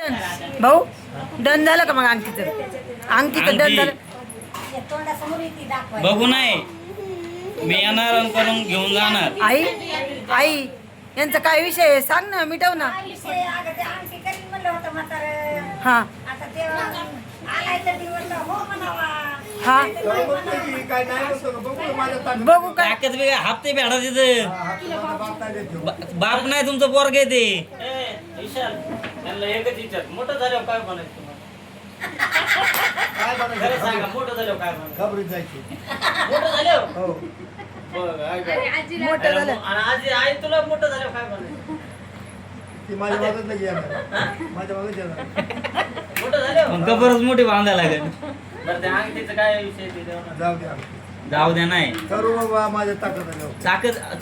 भाऊ डन झालं का मग अंगठीचं डन झालं. बघू नाही मी येणार आणि करून घेऊन जाणार. आई आई यांचा काय विषय आहे सांग ना मिटव ना. हा हा बघू काय ताकद बी हप्ते भेटा तिथं. बाप नाही तुमचं पोरग आहे ते. एकच विचार मोठं झाल्यावर काय बनायचं खरं सांगा. मोठं झाल्यावर काय बनायचं मोठं झाल्यावर मोठं झालं आणि आजी आई तुला मोठं झाल्यावर काय बनायचं मोठं झाल्यावर मग कबरच मोठी बांधायला लागेल. बरं त्या अंगठीचं काय विषय ते जाऊ द्या नाही माझ्या ताकद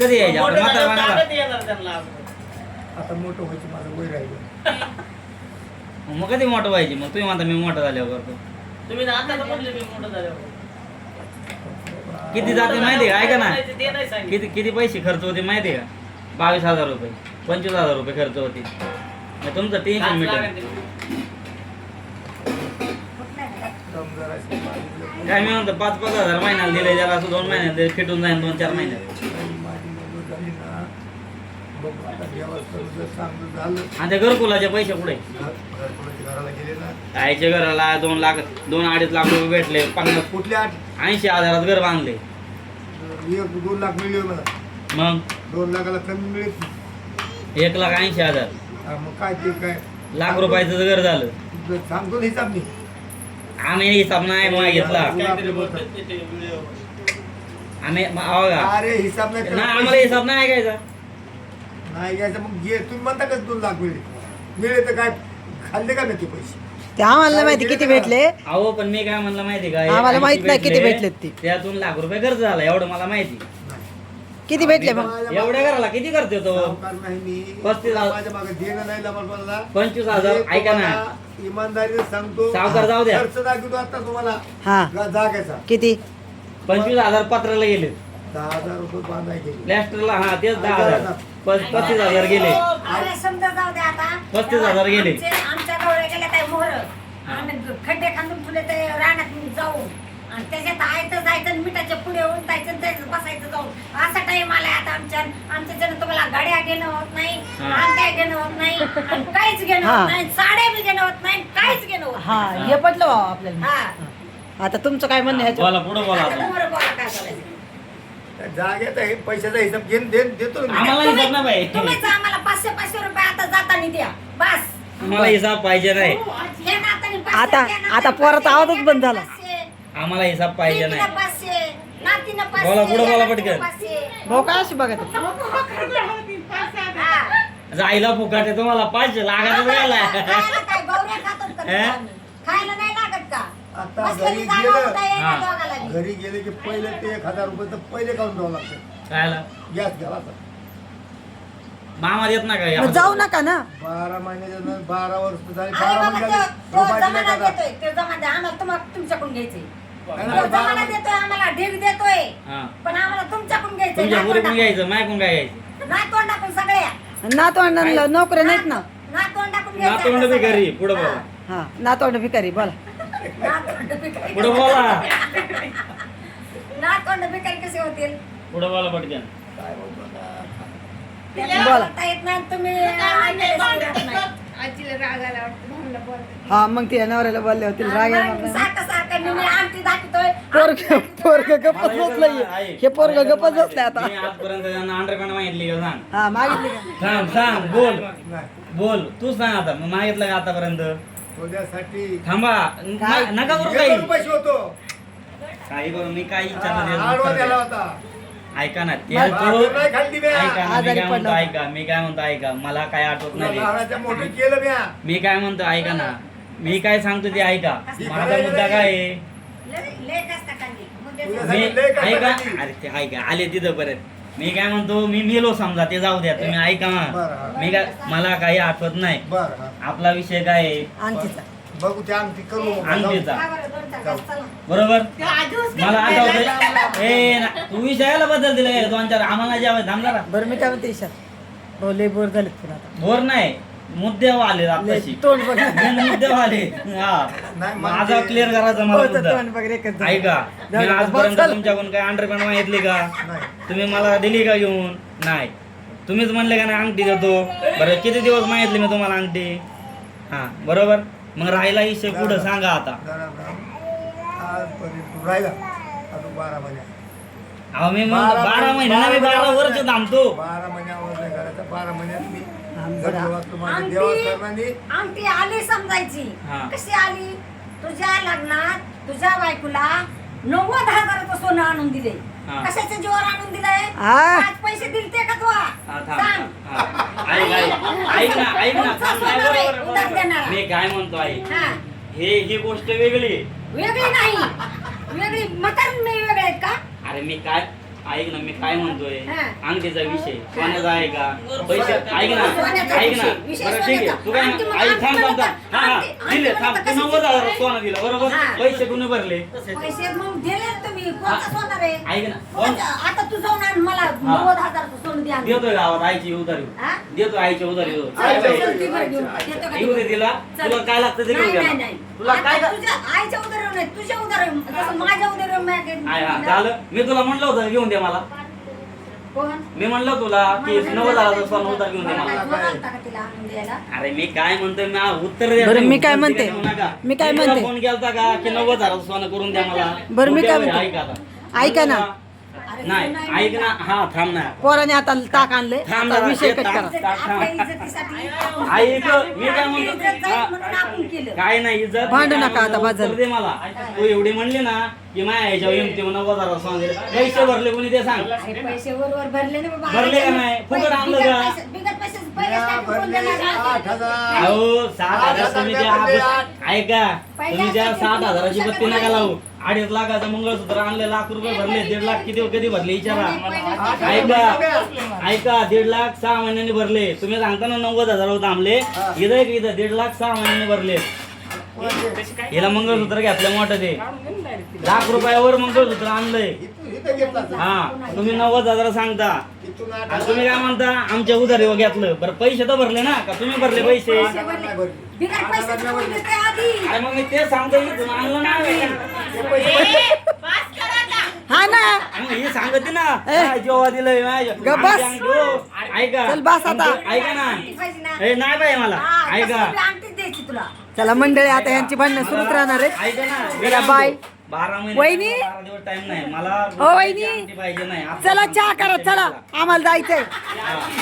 कधी यायची आपण म्हातारा बांधायला. आता मोठं व्हायचं माझं वय राहिलं. मग कधी मोठं व्हायची मग तुम्ही म्हणता मी मोठं झाल्यावर करतो. तुम्ही आता म्हणले मी मोठं झाल्यावर किती जाते माहिती आहे का? ऐका ना किती किती पैसे खर्च होते माहिती आहे का? 22,000 रुपये 25,000 रुपये खर्च होते. मग तुमचं टेन्शन मिटेल. काय मी म्हणतो 5-5 हजार महिन्याला दिले जरा असं 2 महिन्यात दिले फिटून जाईल 2-4 महिन्यात. आणि त्या घरकुलाचे पैसे कुठे? आईच्या घराला 2 लाख 2-2.5 लाख रुपये भेटले. 50 कुठल्या 80,000 घर बांधले. 2 लाख मिळले मला. मग 2 लाखाला कमी मिळेल. 1,80,000 मग काय ते काय लाख रुपयाचं घर झालं. सांगतो ना हिसाब मी. आम्ही हिसाब नाही मागितला. आम्ही अरे हिसाब नाही ना आम्हाला हिसाब नाही ऐकायचा. नाही घ्यायचं मग घे. तुम्ही म्हणता का 2 लाख मिळले तर काय खाल्ले का नाही ते पैसे? ते आम्हाला माहिती किती भेटले. अहो पण मी काय म्हणलं माहिती का? आम्हाला माहित नाही किती भेटलेत ते. त्यातून लाख रुपये खर्च झाला एवढं मला माहिती. किती भेटले मग? एवढ्या घराला किती खर्च होतो? सावकार नाही मी. 35,000. माझ्या मागे देणं नाही लबाडपणाला. 25,000 ऐका ना. इमानदारीने सांगतो. सावकार जाऊ द्या. खर्च दाखवतो आता तुम्हाला हा जागायचा. किती? 25,000 पत्राला गेले. 10,000 रुपये बांधाय गेले. प्लॅस्टरला हा तेच 10,000 35,000 गेले. अरे समजा जाऊ दे आता. 35,000 गेले. आमच्या डोळे गेले काय मोहर आम्ही खड्डे खांदून फुले ते रानात जाऊन आणि त्याच्यात आयतं जायचं आणि मिठाच्या पुढे होऊन जायचं त्याच्यात बसायचं जाऊन. असा टाइम आलाय आता आमच्या जण तुम्हाला गाड्या घेणं होत नाही, काय घेणं होत नाही, आणि काहीच घेणं होत नाही, साड्या बी घेणं होत नाही, काहीच घेणं होत हा नाही. हे पटलं भाऊ आपल्याला. हा. आता तुमचं काय म्हणणं आहे बोला पुढे बोला आता आता. मोहर बोला काय बोलायचं. जागेत आहे पैशाचा हिसाब देतो ना मी. आम्हाला हिसाब नाही पाहिजे. तुम्हीच आम्हाला 500 रुपये आता जाताना द्या बस. आम्हाला हिसाब पाहिजे नाही. हे नातानी 500, आता- त्या नातानी आता पोराचा आवाजच 500, बंद झाला. 500, आम्हाला हिसाब पाहिजे लेकीला नाही. 500, नातीनं 500, बोला, पुढं बोला या पटकन. नातीनं 500. भाऊ काय अशी बघत हा. जायला फुकाट आहे तुम्हाला 5 लाखाचं मिळाला. खायला काय गौऱ्या खातात का हे? तुम्ही? खायला नाही लागत का? आता बसलेली घरी जागा गेलं. होता येणार हा. दोघाला बी. घरी गेले की पहिले ते 1,000 रुपये तर पहिले काढून द्यावं लागतं. खायला गॅस घ्यावा आता. मामा देत ना काय? मग जाऊ नका ना. 12 महिन्याच्या नंतर 12 वर्ष झाली. अरे 12 बाबा, महिने तो- झाले. तो रुपयाची जमाना नाही का? देतोय, तो जमाना आम्हाला तुम्हाला तुमच्याकडून घ्यायचंय. काय तो नाही, 12 जमाना महिने- देतोय आम्हाला ढीग देतोय हा. पण आम्हाला तुमच्याकडून घ्यायचंय. तुमच्या पुढे पण नातवंडाकडून. घ्यायचं मायकून काय घ्यायचं? नातवंडाकडून सगळ्या नातवंडांना नोकऱ्या नाहीत ना. नातवंडाकडून घ्यायचंय नातवंड बी आता घरी सगळ्या. पुढे बोला. हा. हा नातवंड भिकारी बोला. नातवंड भिकारी. पुढे बोला. नातवंड भिकारी कसे होतील? पुढे बोला पटकन. काय बोलतो आता? त्याला बोला. बोलता येत नाही तुम्ही ऐकायला सांगत नाही. आजीला राग आला वाटतं म्हणलं बोलते. हा मग ते नवऱ्याला बोलले होतील राग येणार मग नाही. सारखं मी आमटी दाखवतोय. पोरग गप्पच बसलंय. हे पोरग गप्पच बसलंय आता. मी आजपर्यंत त्यांना अंडरपॅन्ट मागितली का सांग. हा मागितली का? सांग बोल नाही. बोल तू सांग आता मग मागितलं का आतापर्यंत? उद्यासाठी थांबा नका करू काही. 1 पैसे होतो. काही करू मी काही आडवा द्यायला इच्छा होता. ऐका ना ते भाकर नाही खाल्ली म्या. ऐका ना, मी आजारी काय म्हणतो पडला. ऐका मी काय म्हणतो ऐका मला काय आठवत नाही. लहानाच्या मोठं केलं म्या. मी काय म्हणतो ऐका ना मी काय सांगतो ते ऐका. माझा मुद्दा काय आहे लय जास्त खाल्ली. मुद्दे तुझ्या मी लय कष्ट ऐका खाल्ली. अरे ते ऐका आले तिथं परत मी काय म्हणतो मी मेलो समजा ते जाऊ द्या तुम्ही ऐका बरं, ना. हा. मी काय मला काही आठवत नाही. बरं हा. आपला विषय काय आहे अंगठीचा. बघू ते अंगठी करू मग. अंगठीचा खा बरं, 2-4 घास चला. बरोबर ते आजूच मला आठवतंय ए ना तू विषयाला बदल दिला 2-4 आम्हाला जेव्हा थांबणार बरं मी काय म्हणते ईशात भाऊ लय बोर झालेत पण आता. बोर नाही मुद्द्यावर आले आताशी तोंड बघ मुद्द्यावर आले हा नाही, माझा क्लिअर करायचा मला हो, तर मुद्दा तोंड बघ रे कसं. ऐका मी बस, आजपर्यंत चल. तुमच्याकडून काही अंडरपॅन्ट मागितली का नाही तुम्ही मला दिली का घेऊन नाही तुम्हीच म्हणले का नाही अंगठी देतो बरं किती दिवस मागितली मी तुम्हाला अंगठी हा बरोबर मग राहिला विषय पुढं सांगा आता जरा आजपर्यंत राहिला अजून 12 महिन्या अहो मी मग 12 महिने ना मी 12 वर्ष थांबतो 12 महिन्यावर नाही करायचं 12 महिन्यात मी आमचं तुम्हाला अंगठी देवस्थानाने अंगठी आली समजायची हा. कशी आली तुझ्या लग्नात तुझ्या बायकोला 90,000चं सोनं आणून दिले हा. कशाच्या जीवावर आणून दिलंय हा. 5 पैसे दिलते का तू हा, थांब. सांग हा. ऐक ना कोणता थांब, सोनार नाही, आहे? बरोबर, उधार बरोबर. देणारा. मी काय म्हणतो आई हा ही गोष्ट वेगळी आहे. वेगळी नाही वेगळी मतार नाही वेगळे आहेत का अरे मी काय ऐक ना मी काय म्हणतोय हा. अंगठीचा विषय सोन्याचा आहे का पैसे ऐक ना सोन्याचा ऐक ना विषय बरं ठीक आहे सोन्याचा. तू काय अंगठी मग आई अंगठी थांब थांब म्हणतात. थांब हा हा अंगठी दिले म्हणतात थांब तू कशाची? 90,000 सोनं दिलं बरोबर हा. पैसे कुणी भरले पैसे मग दिले तुम्ही कोणता सोनार आहे ऐक ना कोण कोणता? आता तू जाऊन आण मला 90,000चं सोनं द्या देतोय गावात आईची उधारी हा? देतो आईची उधारी देतो. चल, काय चल, पाहिजे? चल, ती बरं घेऊन. देतो का येऊ दे ती? तिला चल. तुला काय लागतं ते घेऊन नाही, घ्या. नाही, नाही. तुला काय आता तुझ्या आईच्या उदरावर नाही तुझ्या उदरावर जसं माझ्या उदरावर आहे हा झालं मी तुला म्हणलं होतं घेऊन दे मला कोण मी म्हणलं तुला की 90,000 सोनं उधार घेऊन दे मला फोन आलता का तिला आणून द्यायला अरे मी काय म्हणतोय मी उत्तर द्या बरं, तुम्ही. मी काय बोलते म्हणते? का देऊ नका. मी काय तुला म्हणते? फोन केलता का की 90,000 सोनं करून द्या मला बरं, मी काय उद्या म्हणते? ऐक आता. ऐका ना. अरे नाही तू ऐक ना हा थांब ना पोराने आता ताक आणले थांब आता जरा, विषय हे कट ताक. करा आपल्या इज्जतीसाठी ऐक मी काय आपली म्हणतो इज्जत जाईल हा. म्हणून आपण केलं काय नाही इज्जत भांडू मी काय नका आता, म्हणतो, बाजार. उत्तर दे मला तू एवढी म्हणली ना की माझ्या ह्याच्यावर येमते 90,000 सोनं दिलं. पैसे भरले कोणी ते सांग अरे पैसे वर भरले ना बाबा भरले का नाही? फुकट आणलं का? बिगत पैसे पहिले टाकून कोण भरले देणार? 8,000 अहो 7,000 तुम्ही द्या 8,000 ऐका पहिल्या तुम्ही द्या साठी 7,000ची पुस्तकं बत्ती नका नाही. लावू 2.5 लाखाचं मंगळसूत्र आणले ₹1,00,000 भरले 1.5 लाख किती कधी भरले विचारा पहिल्या ऐका ऐका 1.5 लाख 6 महिन्यांनी भरले तुम्ही सांगता ना 90,000 थांबले इथं एक इथं 1.5 लाख 6 महिन्यांनी भरले हिला मंगळसूत्र घेतलं मोठं ते ₹1,00,000 मंगळसूत्र आणलंय इथं घेतला हा तुम्ही 90,000 सांगता इथून आणि तुम्ही काय म्हणता आमच्या उधारीवर घेतलं बरं पैसे तर भरले ना का तुम्ही भरले पैसे पैसे भरले. बिगर पैशाचं कोण देतंय आधी? अरे मग मी ते सांगतो इथून आणलं नाही हा ना आणि हे सांगते ना काय जेव्हा दिलंय माझ्या. गप्प बस. आमची अंगठी, हो. ऐका चल बस आता. ऐका ना अंगठी पाहिजे ना? हे नाही पाहिजे मला हा, ऐका तसं बी अंगठीच द्यायची तुला चला मंडळी आता यांची भांडणं सुरूच राहणार आहेत ऐका ना चला, बाय. 12 महिने वहिनी? 12 दिवस टाइम नाही मला हो, वहिनी? अंगठी पाहिजे नाही आता चला चहा करा चला आम्हाला जायचंय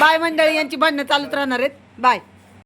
बाय मंडळी यांची भांडणं चालूच राहणार आहेत बाय